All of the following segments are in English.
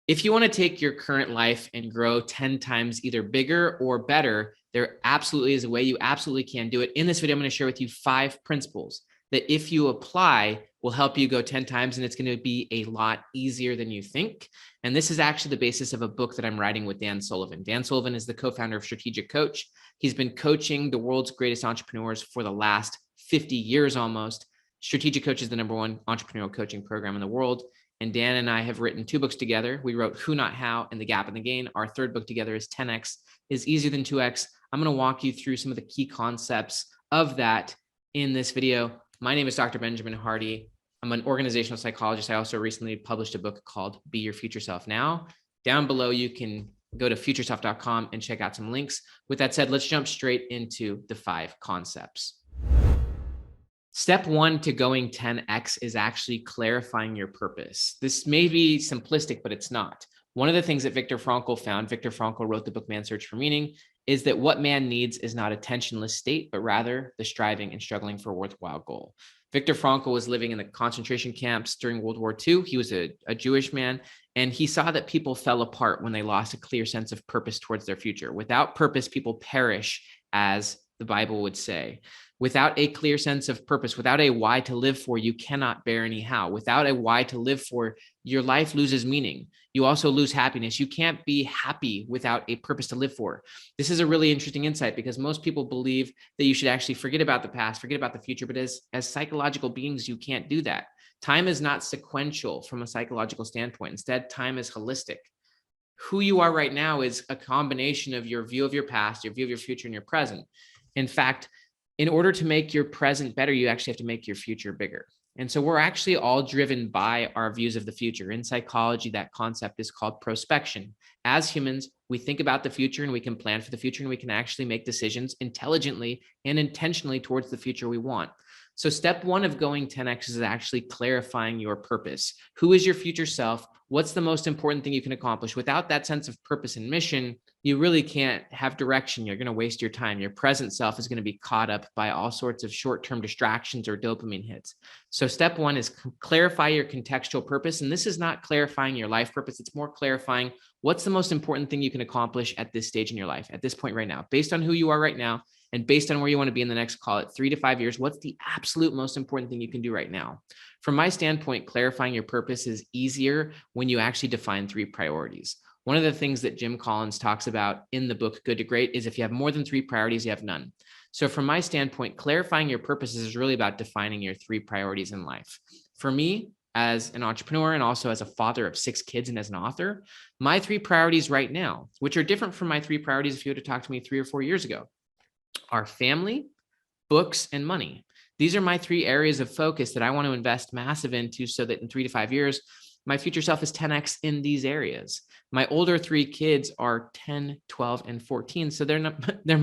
If you want to take your current life and grow 10 times either bigger or better, there absolutely is a way you absolutely can do it. In this video, I'm going to share with you 5 principles that if you apply will help you go 10 times, and it's going to be a lot easier than you think. And this is actually the basis of a book that I'm writing with Dan Sullivan. Dan Sullivan is the co-founder of Strategic Coach. He's been coaching the world's greatest entrepreneurs for the last 50 years almost. Strategic Coach is the #1 entrepreneurial coaching program in the world. And Dan and I have written 2 books together. We wrote Who Not How and The Gap and the Gain. Our 3rd book together is 10X is Easier Than 2X. I'm going to walk you through some of the key concepts of that in this video. My name is Dr. Benjamin Hardy. I'm an organizational psychologist. I also recently published a book called Be Your Future Self Now. Down below, you can go to futureself.com and check out some links. With that said, let's jump straight into the 5 concepts. Step 1 to going 10X is actually clarifying your purpose. This may be simplistic, but it's not. One of the things that Viktor Frankl found, Viktor Frankl wrote the book Man's Search for Meaning, is that what man needs is not a tensionless state, but rather the striving and struggling for a worthwhile goal. Viktor Frankl was living in the concentration camps during World War II. He was a Jewish man, and he saw that people fell apart when they lost a clear sense of purpose towards their future. Without purpose, people perish, as the Bible would say. Without a clear sense of purpose, without a why to live for, you cannot bear any how. Without a why to live for, your life loses meaning. You also lose happiness. You can't be happy without a purpose to live for. This is a really interesting insight because most people believe that you should actually forget about the past, forget about the future, but as psychological beings, you can't do that. Time is not sequential from a psychological standpoint. Instead, time is holistic. Who you are right now is a combination of your view of your past, your view of your future, and your present. In fact, in order to make your present better, you actually have to make your future bigger. And so we're actually all driven by our views of the future. In psychology, that concept is called prospection. As humans, we think about the future and we can plan for the future, and we can actually make decisions intelligently and intentionally towards the future we want. So step 1 of going 10X is actually clarifying your purpose. Who is your future self? What's the most important thing you can accomplish? Without that sense of purpose and mission, you really can't have direction. You're going to waste your time. Your present self is going to be caught up by all sorts of short-term distractions or dopamine hits. So step 1 is clarify your contextual purpose. And this is not clarifying your life purpose. It's more clarifying what's the most important thing you can accomplish at this stage in your life, at this point right now, based on who you are right now. And based on where you want to be in the next, call it 3 to 5 years, what's the absolute most important thing you can do right now? From my standpoint, clarifying your purpose is easier when you actually define 3 priorities. One of the things that Jim Collins talks about in the book Good to Great is if you have more than 3 priorities, you have none. So from my standpoint, clarifying your purpose is really about defining your 3 priorities in life. For me, as an entrepreneur and also as a father of 6 kids and as an author, my 3 priorities right now, which are different from my 3 priorities if you were to talk to me 3 or 4 years ago, are family, books, and money. These are my 3 areas of focus that I want to invest massive into so that in 3 to 5 years, my future self is 10X in these areas. My older 3 kids are 10, 12, and 14. So they're my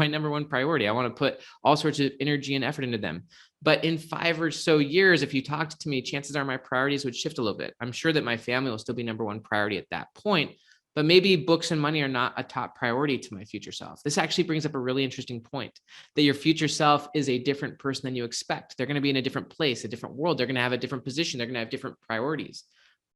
#1 priority. I want to put all sorts of energy and effort into them. But in 5 or so years, if you talked to me, chances are my priorities would shift a little bit. I'm sure that my family will still be #1 priority at that point, but maybe books and money are not a top priority to my future self. This actually brings up a really interesting point, that your future self is a different person than you expect. They're going to be in a different place, a different world. They're going to have a different position. They're going to have different priorities.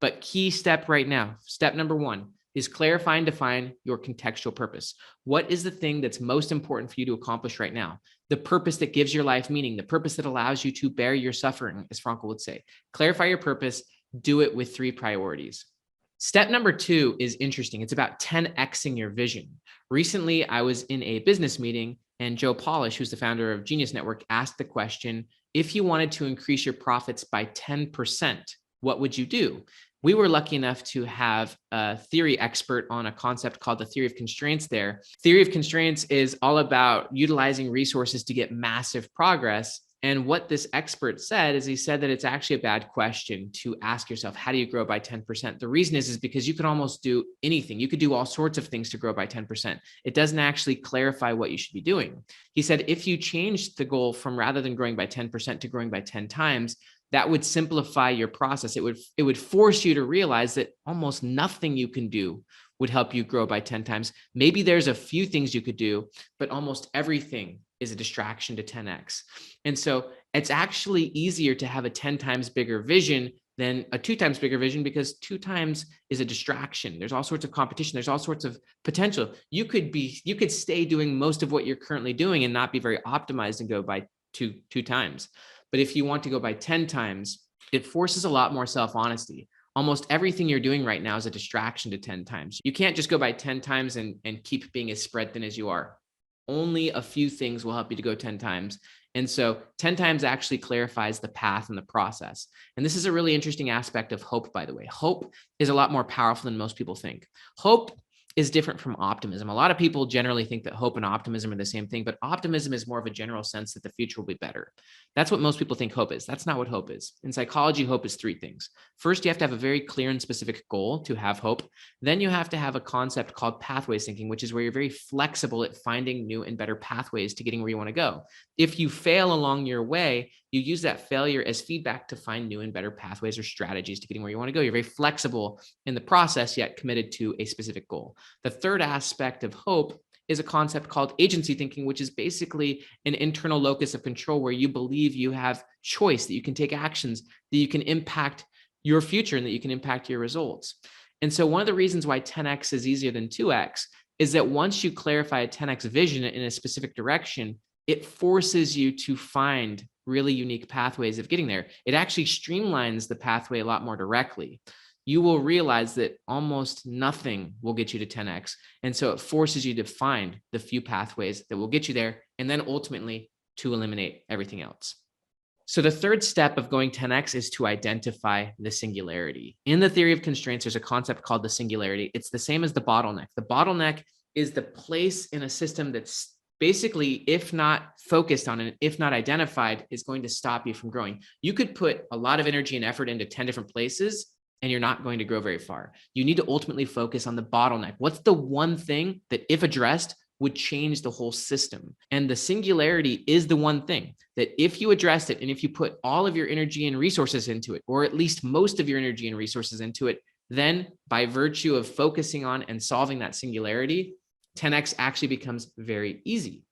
But key step right now, step #1 is clarify and define your contextual purpose. What is the thing that's most important for you to accomplish right now? The purpose that gives your life meaning, the purpose that allows you to bear your suffering, as Frankl would say. Clarify your purpose, do it with 3 priorities. Step #2 is interesting. It's about 10Xing your vision. Recently, I was in a business meeting and Joe Polish, who's the founder of Genius Network, asked the question, if you wanted to increase your profits by 10%, what would you do? We were lucky enough to have a theory expert on a concept called the theory of constraints there. Theory of constraints is all about utilizing resources to get massive progress. And what this expert said is he said that it's actually a bad question to ask yourself, how do you grow by 10%? The reason is because you can almost do anything. You could do all sorts of things to grow by 10%. It doesn't actually clarify what you should be doing. He said, if you changed the goal from rather than growing by 10% to growing by 10 times, that would simplify your process. It would force you to realize that almost nothing you can do would help you grow by 10 times. Maybe there's a few things you could do, but almost everything is a distraction to 10X. And so it's actually easier to have a 10 times bigger vision than a 2 times bigger vision, because 2 times is a distraction. There's all sorts of competition. There's all sorts of potential. You could stay doing most of what you're currently doing and not be very optimized and go by two times. But if you want to go by 10 times, it forces a lot more self-honesty. Almost everything you're doing right now is a distraction to 10 times. You can't just go by 10 times and keep being as spread thin as you are. Only a few things will help you to go 10 times. And so 10 times actually clarifies the path and the process. And this is a really interesting aspect of hope, by the way. Hope is a lot more powerful than most people think. Hope is different from optimism. A lot of people generally think that hope and optimism are the same thing, but optimism is more of a general sense that the future will be better. That's what most people think hope is. That's not what hope is. In psychology, hope is 3 things. First, you have to have a very clear and specific goal to have hope. Then you have to have a concept called pathways thinking, which is where you're very flexible at finding new and better pathways to getting where you want to go. If you fail along your way, you use that failure as feedback to find new and better pathways or strategies to getting where you want to go. You're very flexible in the process, yet committed to a specific goal. The third aspect of hope is a concept called agency thinking, which is basically an internal locus of control where you believe you have choice, that you can take actions, that you can impact your future, and that you can impact your results. And so one of the reasons why 10X is easier than 2X is that once you clarify a 10X vision in a specific direction, it forces you to find really unique pathways of getting there. It actually streamlines the pathway a lot more directly. You will realize that almost nothing will get you to 10X. And so it forces you to find the few pathways that will get you there, and then ultimately to eliminate everything else. So the third step of going 10X is to identify the singularity. In the theory of constraints, there's a concept called the singularity. It's the same as the bottleneck. The bottleneck is the place in a system that's basically, if not focused on it, if not identified, is going to stop you from growing. You could put a lot of energy and effort into 10 different places, and you're not going to grow very far. You need to ultimately focus on the bottleneck. What's the one thing that, if addressed, would change the whole system? And the singularity is the one thing that if you address it, and if you put all of your energy and resources into it, or at least most of your energy and resources into it, then by virtue of focusing on and solving that singularity, 10X actually becomes very easy.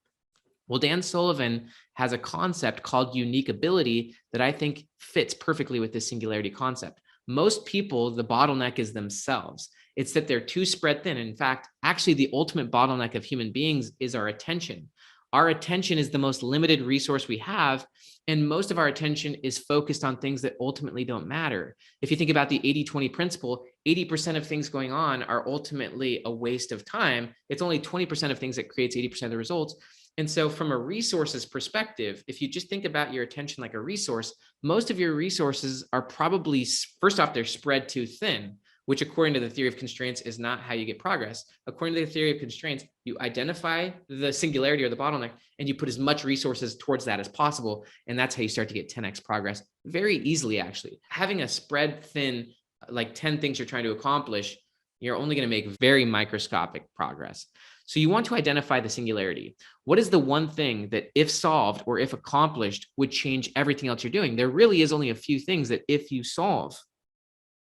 Well, Dan Sullivan has a concept called unique ability that I think fits perfectly with this singularity concept. Most people, the bottleneck is themselves. It's that they're too spread thin. In fact, actually, the ultimate bottleneck of human beings is our attention. Our attention is the most limited resource we have, and most of our attention is focused on things that ultimately don't matter. If you think about the 80-20 principle, 80% of things going on are ultimately a waste of time. It's only 20% of things that creates 80% of the results. And so from a resources perspective, if you just think about your attention like a resource, most of your resources are probably, first off, they're spread too thin, which according to the theory of constraints is not how you get progress. According to the theory of constraints, you identify the singularity or the bottleneck, and you put as much resources towards that as possible. And that's how you start to get 10X progress very easily, actually. Having a spread thin, like 10 things you're trying to accomplish, you're only going to make very microscopic progress. So you want to identify the singularity. What is the one thing that if solved or if accomplished would change everything else you're doing? There really is only a few things that if you solve,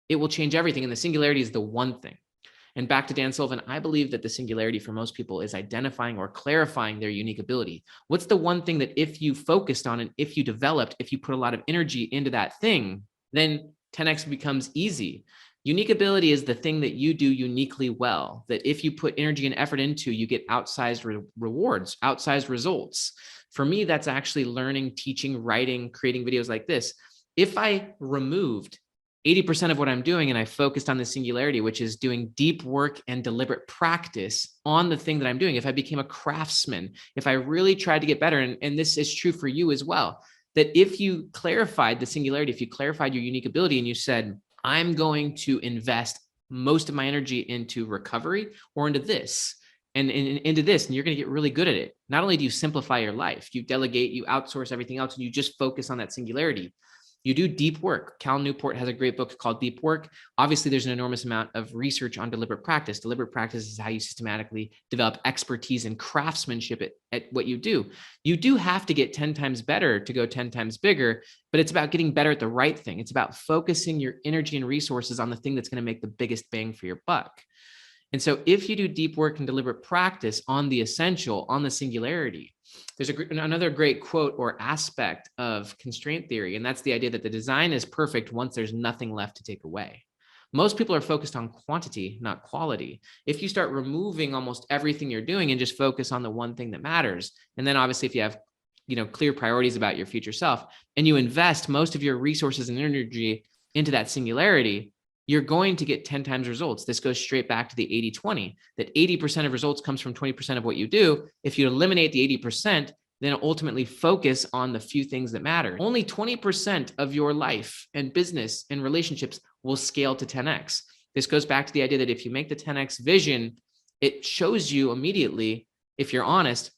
it will change everything. And the singularity is the one thing. And back to Dan Sullivan, I believe that the singularity for most people is identifying or clarifying their unique ability. What's the one thing that if you focused on and if you developed, if you put a lot of energy into that thing, then 10X becomes easy. Unique ability is the thing that you do uniquely well, that if you put energy and effort into, you get outsized rewards, outsized results. For me, that's actually learning, teaching, writing, creating videos like this. If I removed 80% of what I'm doing and I focused on the singularity, which is doing deep work and deliberate practice on the thing that I'm doing, if I became a craftsman, if I really tried to get better, and this is true for you as well, that if you clarified the singularity, if you clarified your unique ability and you said, I'm going to invest most of my energy into recovery or into this and into this, and you're going to get really good at it. Not only do you simplify your life, you delegate, you outsource everything else, and you just focus on that singularity. You do deep work. Cal Newport has a great book called Deep Work. Obviously, there's an enormous amount of research on deliberate practice. Deliberate practice is how you systematically develop expertise and craftsmanship at what you do. You do have to get 10 times better to go 10 times bigger, but it's about getting better at the right thing. It's about focusing your energy and resources on the thing that's going to make the biggest bang for your buck. And so if you do deep work and deliberate practice on the essential, on the singularity, There's another great quote or aspect of constraint theory, and that's the idea that the design is perfect once there's nothing left to take away. Most people are focused on quantity, not quality. If you start removing almost everything you're doing and just focus on the one thing that matters, and then obviously if you have clear priorities about your future self, and you invest most of your resources and energy into that singularity, you're going to get 10 times results. This goes straight back to the 80-20, that 80% of results comes from 20% of what you do. If you eliminate the 80%, then ultimately focus on the few things that matter. Only 20% of your life and business and relationships will scale to 10x. This goes back to the idea that if you make the 10x vision, it shows you immediately, if you're honest,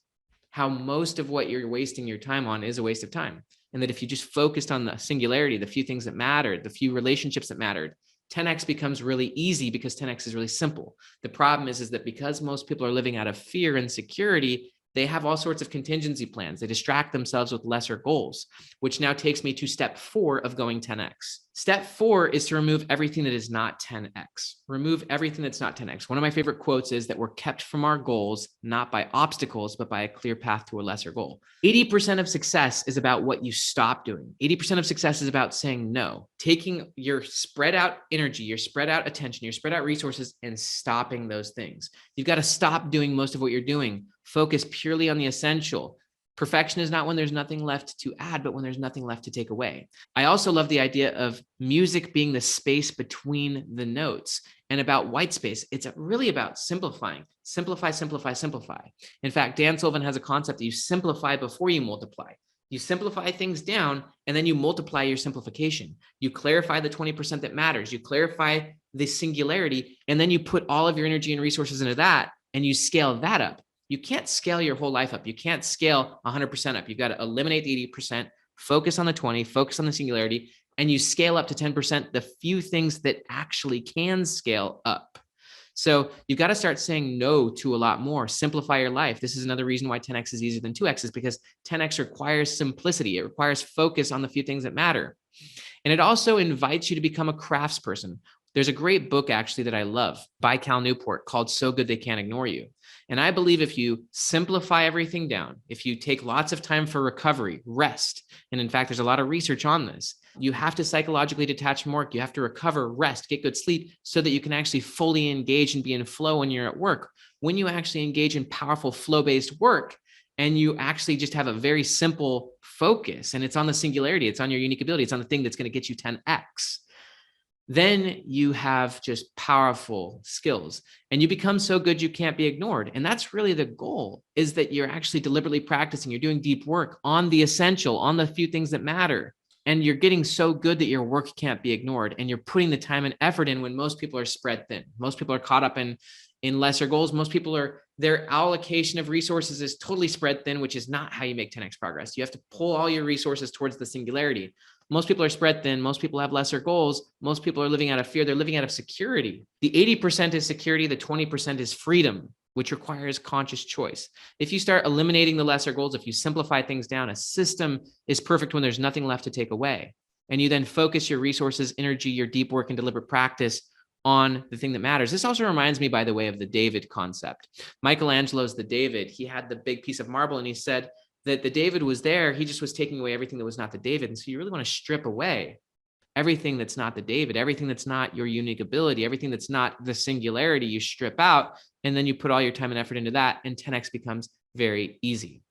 how most of what you're wasting your time on is a waste of time. And that if you just focused on the singularity, the few things that mattered, the few relationships that mattered, 10x becomes really easy because 10x is really simple. The problem is that because most people are living out of fear and insecurity, they have all sorts of contingency plans. They distract themselves with lesser goals, which now takes me to step 4 of going 10x. Step 4 is to remove everything that is not 10x. Remove everything that's not 10x. One of my favorite quotes is that we're kept from our goals, not by obstacles, but by a clear path to a lesser goal. 80% of success is about what you stop doing. 80% of success is about saying no, taking your spread out energy, your spread out attention, your spread out resources, and stopping those things. You've got to stop doing most of what you're doing. Focus purely on the essential. Perfection is not when there's nothing left to add, but when there's nothing left to take away. I also love the idea of music being the space between the notes, and about white space. It's really about simplifying. Simplify, simplify, simplify. In fact, Dan Sullivan has a concept that you simplify before you multiply. You simplify things down, and then you multiply your simplification. You clarify the 20% that matters. You clarify the singularity, and then you put all of your energy and resources into that, and you scale that up. You can't scale your whole life up. You can't scale 100% up. You've got to eliminate the 80%, focus on the 20, focus on the singularity, and you scale up to 10%, the few things that actually can scale up. So you've got to start saying no to a lot more. Simplify your life. This is another reason why 10x is easier than 2x, is because 10x requires simplicity. It requires focus on the few things that matter. And it also invites you to become a craftsperson. There's a great book actually that I love by Cal Newport called So Good They Can't Ignore You. And I believe if you simplify everything down, if you take lots of time for recovery, rest, and in fact, there's a lot of research on this, you have to psychologically detach from work. You have to recover, rest, get good sleep so that you can actually fully engage and be in flow when you're at work. When you actually engage in powerful flow-based work and you actually just have a very simple focus and it's on the singularity, it's on your unique ability, it's on the thing that's going to get you 10x. Then you have just powerful skills and you become so good you can't be ignored. And that's really the goal, is that you're actually deliberately practicing. You're doing deep work on the essential, on the few things that matter. And you're getting so good that your work can't be ignored. And you're putting the time and effort in when most people are spread thin. Most people are caught up in lesser goals. Most people are, their allocation of resources is totally spread thin, which is not how you make 10x progress. You have to pull all your resources towards the singularity. Most people are spread thin. Most people have lesser goals. Most people are living out of fear. They're living out of security. The 80% is security. The 20% is freedom, which requires conscious choice. If you start eliminating the lesser goals, if you simplify things down, a system is perfect when there's nothing left to take away. And you then focus your resources, energy, your deep work and deliberate practice on the thing that matters. This also reminds me, by the way, of the David concept. Michelangelo's the David. He had the big piece of marble and he said that the David was there. He just was taking away everything that was not the David. And so you really want to strip away everything that's not the David, everything that's not your unique ability, everything that's not the singularity, you strip out, and then you put all your time and effort into that, and 10x becomes very easy.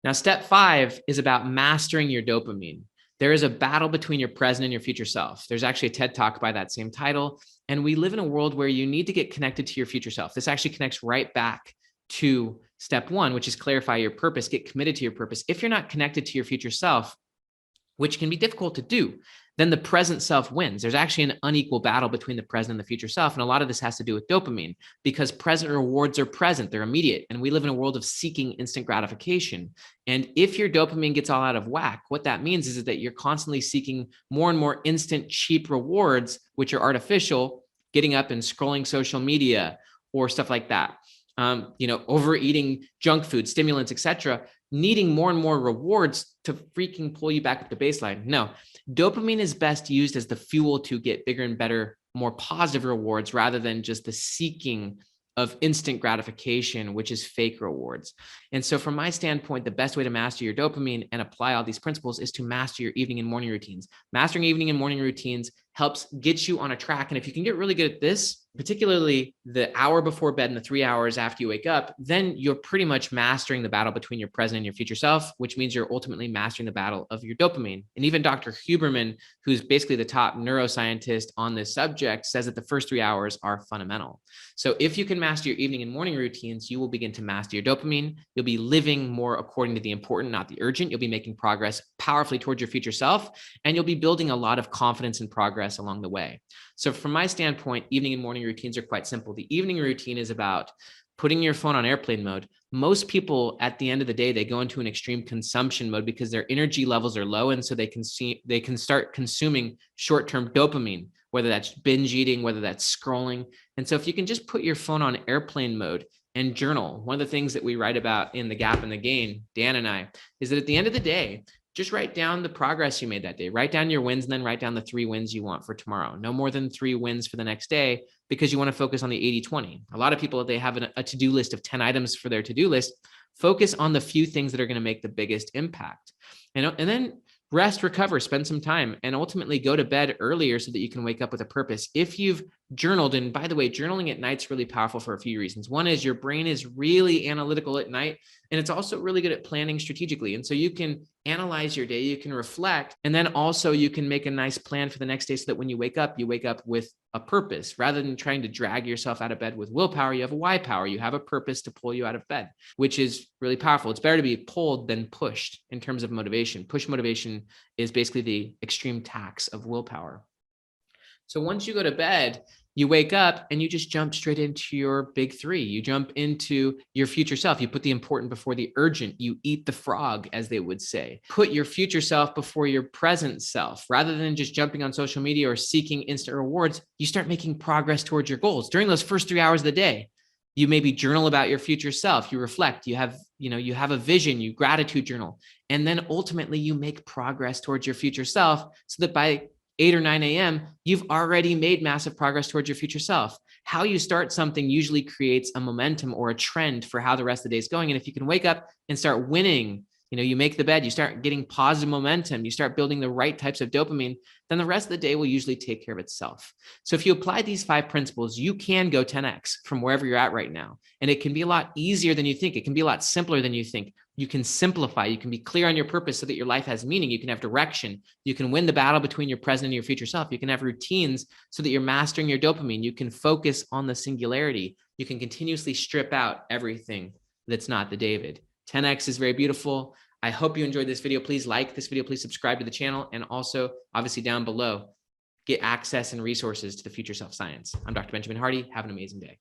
Now, step 5 is about mastering your dopamine. There is a battle between your present and your future self. There's actually a TED Talk by that same title, and we live in a world where you need to get connected to your future self. This actually connects right back to step 1, which is clarify your purpose, get committed to your purpose. If you're not connected to your future self, which can be difficult to do, then the present self wins. There's actually an unequal battle between the present and the future self. And a lot of this has to do with dopamine, because present rewards are present, they're immediate. And we live in a world of seeking instant gratification. And if your dopamine gets all out of whack, what that means is that you're constantly seeking more and more instant, cheap rewards, which are artificial, getting up and scrolling social media or stuff like that. Overeating junk food, stimulants, etc., needing more and more rewards to freaking pull you back up to baseline. No, dopamine is best used as the fuel to get bigger and better, more positive rewards rather than just the seeking of instant gratification, which is fake rewards. And so from my standpoint, the best way to master your dopamine and apply all these principles is to master your evening and morning routines. Mastering evening and morning routines helps get you on a track. And if you can get really good at this, particularly the hour before bed and the 3 hours after you wake up, then you're pretty much mastering the battle between your present and your future self, which means you're ultimately mastering the battle of your dopamine. And even Dr. Huberman, who's basically the top neuroscientist on this subject, says that the first 3 hours are fundamental. So if you can master your evening and morning routines, you will begin to master your dopamine. You'll be living more according to the important, not the urgent. You'll be making progress powerfully towards your future self, and you'll be building a lot of confidence and progress along the way. So from my standpoint, evening and morning routines are quite simple. The evening routine is about putting your phone on airplane mode. Most people at the end of the day, they go into an extreme consumption mode because their energy levels are low. And so they can start consuming short-term dopamine, whether that's binge eating, whether that's scrolling. And so if you can just put your phone on airplane mode and journal, one of the things that we write about in The Gap and the Gain, Dan and I, is that at the end of the day, just write down the progress you made that day. Write down your wins and then write down the 3 wins you want for tomorrow. No more than 3 wins for the next day, because you want to focus on the 80-20. A lot of people, they have a to-do list of 10 items for their to-do list. Focus on the few things that are going to make the biggest impact. And then rest, recover, spend some time, and ultimately go to bed earlier so that you can wake up with a purpose. If you've journaled, and by the way, journaling at night is really powerful for a few reasons. One is your brain is really analytical at night, and it's also really good at planning strategically. And so you can analyze your day, you can reflect, and then also you can make a nice plan for the next day so that when you wake up with a purpose. Rather than trying to drag yourself out of bed with willpower, you have a why power. You have a purpose to pull you out of bed, which is really powerful. It's better to be pulled than pushed in terms of motivation. Push motivation is basically the extreme tax of willpower. So once you go to bed, you wake up and you just jump straight into your big 3. You jump into your future self. You put the important before the urgent. You eat the frog, as they would say. Put your future self before your present self. Rather than just jumping on social media or seeking instant rewards, you start making progress towards your goals. During those first 3 hours of the day, you maybe journal about your future self. You reflect, you have a vision, you gratitude journal. And then ultimately you make progress towards your future self so that by 8 or 9 a.m., you've already made massive progress towards your future self. How you start something usually creates a momentum or a trend for how the rest of the day is going. And if you can wake up and start winning, you make the bed, you start getting positive momentum, you start building the right types of dopamine, then the rest of the day will usually take care of itself. So if you apply these 5 principles, you can go 10x from wherever you're at right now. And it can be a lot easier than you think. It can be a lot simpler than you think. You can simplify, you can be clear on your purpose so that your life has meaning. You can have direction. You can win the battle between your present and your future self. You can have routines so that you're mastering your dopamine. You can focus on the singularity. You can continuously strip out everything that's not the David. 10x is very beautiful. I hope you enjoyed this video. Please like this video. Please subscribe to the channel. And also, obviously down below, get access and resources to the Future Self Science. I'm Dr. Benjamin Hardy. Have an amazing day.